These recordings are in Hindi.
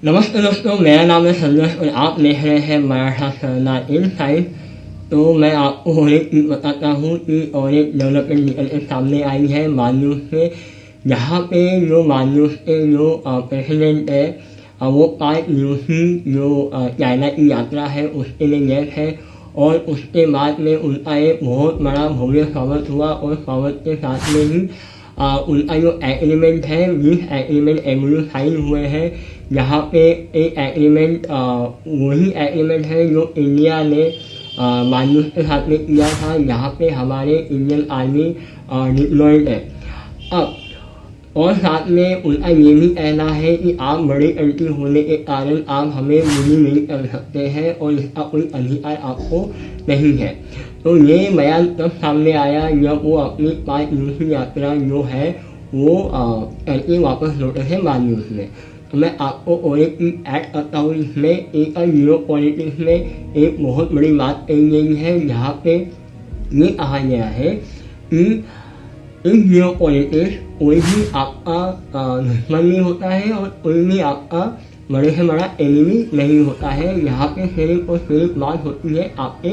नमस्ते दोस्तों, मेरा नाम है संदेश और आप देख रहे हैं मराठा सरना इनसाइट। तो मैं आपको और एक चीज़ बताता हूँ कि और एक डेवलपमेंट निकल के सामने आई है मालदीव से, जहाँ पे जो मालदीव के जो प्रेसिडेंट है वो पार्क यूसी जो चाइना की यात्रा है उसके लिए गए थे और उसके बाद में उनका एक बहुत बड़ा भव्य स्वागत हुआ और स्वागत के साथ में ही उनका जो एग्रीमेंट है 20 एग्रीमेंट एमओयू साइन हुए हैं, जहाँ पे एक एग्रीमेंट वही एग्रीमेंट है जो इंडिया ने मालदीव के साथ में किया था, जहाँ पे हमारे इंडियन आर्मी डिप्लॉयड है। अब और साथ में उनका ये भी कहना है कि आप बड़ी कंट्री होने के कारण आप हमें बुरी नहीं कर सकते हैं और इसका कोई अधिकार आपको नहीं है। तो ये बयान तब सामने आया जब वो अपनी 5 दिवसीय यात्रा जो है वो करके वापस लौटे थे मालदीव में। तो मैं आपको और एक चीज़ ऐड करता हूँ, इसमें एक जियो पॉलिटिक्स में एक बहुत बड़ी बात कही गई है, जहाँ पे ये कहा गया है कि इन जियो पॉलिटिक्स कोई भी आपका दुश्मन नहीं होता है और कोई भी आपका बड़े से बड़ा एनिमी नहीं होता है। यहाँ पे सिर्फ और सिर्फ बात होती है आपके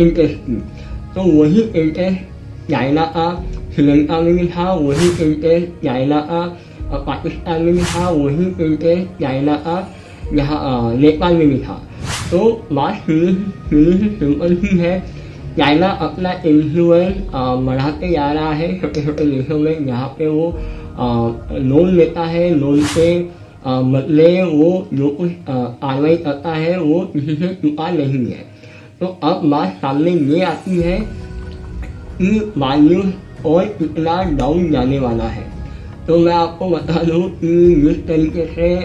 इंटरेस्ट की। तो वही इंटरेस्ट चाइना का श्रीलंका में भी था, वही इंटरेस्ट चाइना का पाकिस्तान में भी था, वही इंटरेस्ट चाइना का यहाँ नेपाल में भी था। तो बात सिंपल ही है, चाइना अपना इन्फ्लुएंस बढ़ाते जा रहा है छोटे छोटे देशों में, जहाँ पे वो लोन लेता है, लोन के बदले वो जो कुछ कार्रवाई करता है वो किसी से चुका नहीं है। तो अब बात सामने ये आती है कि मालदीव और कितना डाउन जाने वाला है। तो मैं आपको बता दूँ कि जिस तरीके से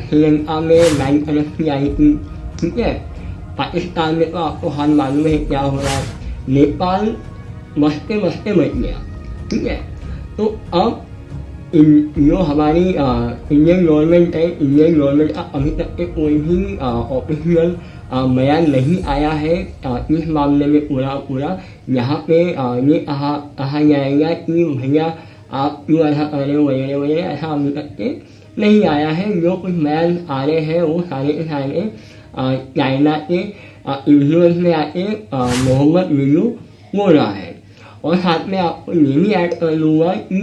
श्रीलंका में बैंक करप्सी आई थी, ठीक है, पाकिस्तान में तो आपको हाल मालूम है क्या हो रहा है, नेपाल बचते बचते बच गया, ठीक है। तो अब जो हमारी इंडियन गवर्नमेंट है, इंडियन गवर्नमेंट का अभी तक के कोई भी ऑफिशियल बयान नहीं आया है इस मामले में पूरा यहाँ पे ये कहा जाएगा कि भैया आप क्यों ऐसा कर रहे हो वगैरह वगैरह, ऐसा अभी तक के नहीं आया है। जो कुछ बयान आ रहे हैं वो सारे के सारे चाइना के इन्फ्लुएंस में आके मोहम्मद वीडियो बोल रहा है। और साथ में आपको ये भी ऐड कर लूँगा कि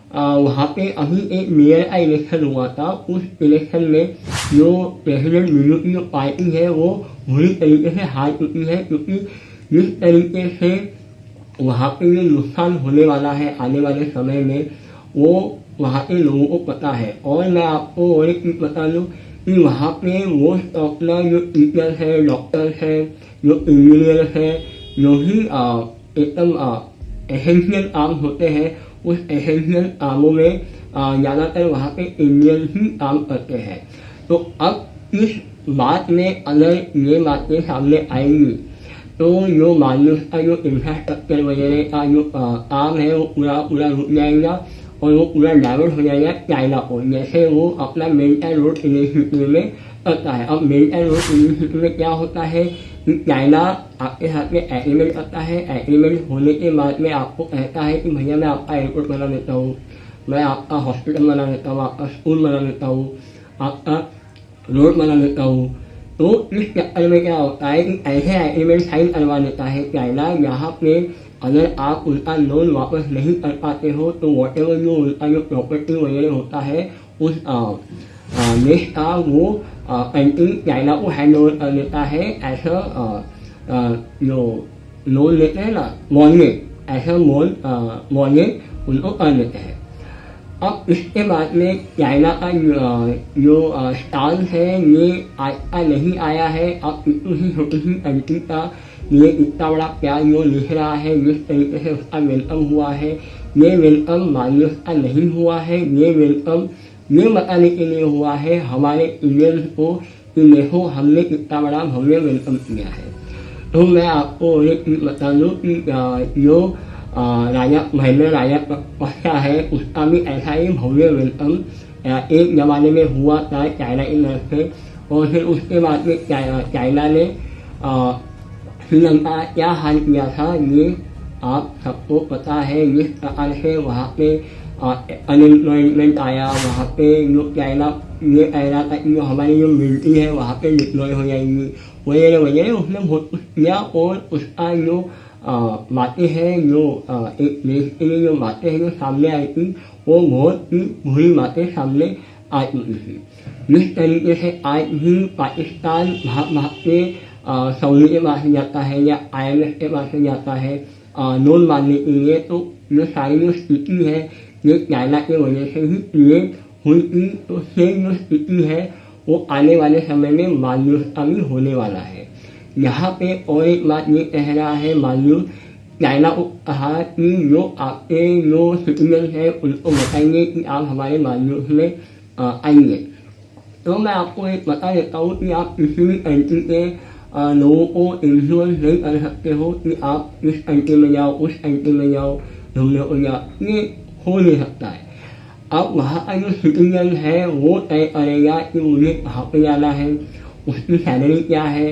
वहाँ पे अभी एक मेयर का इलेक्शन हुआ था, उस इलेक्शन में जो प्रेसिडेंट वीडियो की जो पार्टी है वो बुरी तरीके से हार चुकी है, क्योंकि जिस तरीके से वहाँ पे ये नुकसान होने वाला है आने वाले समय में वो वहाँ के लोगों को पता है। और मैं आपको और एक चीज़ बता दूँ कि वहाँ पे मोस्ट अपना जो टीचर्स है, डॉक्टर्स है, जो इंजीनियर्स है, जो भी एकदम एसेंशियल काम होते हैं, उस एसेंशियल कामों में ज़्यादातर वहाँ पे इंडियन ही काम करते हैं। तो अब इस बात में अगर ये बातें सामने आएंगी तो जो मालदीव का जो इंफ्रास्ट्रक्चर वगैरह का जो काम है वो पूरा रुक जाएगा और वो पूरा डाइवर्ट हो जाएगा चाइना को, जैसे वो अपना बेल्ट एंड रोड इनिशिएटिव में करता है। अब बेल्ट एंड रोड इनिशिएटिव में क्या होता है कि चाइना आपके साथ में एग्रीमेंट करता है, एग्रीमेंट होने के बाद में आपको कहता है कि भैया मैं आपका एयरपोर्ट बना देता हूँ, मैं आपका हॉस्पिटल बना देता हूँ, आपका स्कूल बना देता हूँ, आपका रोड बना देता हूँ। तो इस चक्कर में क्या होता है कि ऐसे एग्रीमेंट साइन करवा देता है चाइना, यहाँ पे अगर आप उनका लोन वापस नहीं कर पाते हो तो वॉटेवर जो उनका जो प्रॉपर्टी वगैरह होता है उस देश का वो कंट्री चाइना को हैंड ओवर कर देता है। ऐसा जो लोन लेते हैं ना मॉर्गेज, ऐसा मॉर्गेज उनको कर देते हैं। अब इसके बाद में चाइना का जो स्टांस है ये आज नहीं आया है। अब इतनी छोटी सी कंट्री का ये इतना बड़ा प्यार जो लिख रहा है, जिस तरीके से उसका वेलकम हुआ है, ये वेलकम मालदीव का नहीं हुआ है, ये वेलकम ये बताने के लिए हुआ है हमारे इंडियंस को कि देखो हमने कितना बड़ा भव्य वेलकम किया है। तो मैं आपको एक चीज़ बता दूँ कि जो राजा महेंद्र राजा पक्षा है उसका भी ऐसा ही भव्य वेलकम एक ज़माने में हुआ था चाइना की तरफ से। और फिर उसके बाद में चाइना ने श्रीलंका क्या हाल किया था ये आप सबको पता है। जिस प्रकार से वहाँ पे अनएम्प्लॉयमेंट आया, वहाँ पे जो कहना ये कह रहा था कि जो हमारी जो मिलिट्री है वहाँ पे डिप्लॉय हो जाएगी वगैरह वगैरह। उसने बहुत कुछ किया और उसका जो बातें हैं, जो एक देश के लिए जो बातें हैं जो सामने आई थी वो बहुत ही बुरी बातें सामने आ चुकी थी। जिस तरीके से आज भी पाकिस्तान भाग भाग के सऊदी के पास जाता है या IMF के पास जाता है लोन मांगने के लिए, तो ये सारी जो स्थिति है ये चाइना की वजह से ही क्रिएट हुई थी। तो सेम जो स्थिति है वो आने वाले समय में मालदीव का भी होने वाला है। यहाँ पे और एक बात ये कह रहा है मालदीव, चाइना को कहा कि जो आपके जो सिटीजन है उनको बताइए कि आप हमारे मालदीव में आइए। तो मैं आपको एक बता देता हूँ कि आप किसी भी कंट्री के लोगों को इन्फ्लुएंस नहीं कर सकते हो कि आप इस कंट्री में जाओ, उस कंट्री में जाओ, घूमने को जाओ, ये हो नहीं सकता है। अब वहाँ का जो सिटीजन है वो तय करेगा कि मुझे कहाँ पे जाना है, उसकी सैलरी क्या है,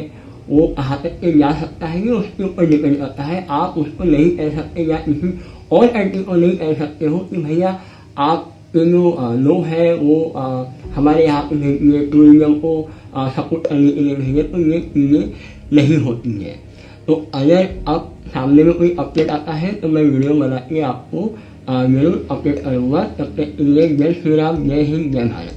वो कहाँ तक के जा सकता है, ये उसके ऊपर डिपेंड करता है। आप उसको नहीं कह सकते या किसी और कंट्री को नहीं कह सकते हो कि भैया आप जो लोग हैं वो हमारे यहाँ पे भेजिए, टूरिज्म को सपोर्ट करने के लिए भेजिए, तो ये चीज़ें नहीं होती हैं। तो अगर अब सामने में कोई अपडेट आता है तो मैं वीडियो बना के आपको जरूर अपडेट करूँगा। तब तक के लिए जय श्री राम, जय हिंद, जय भारत।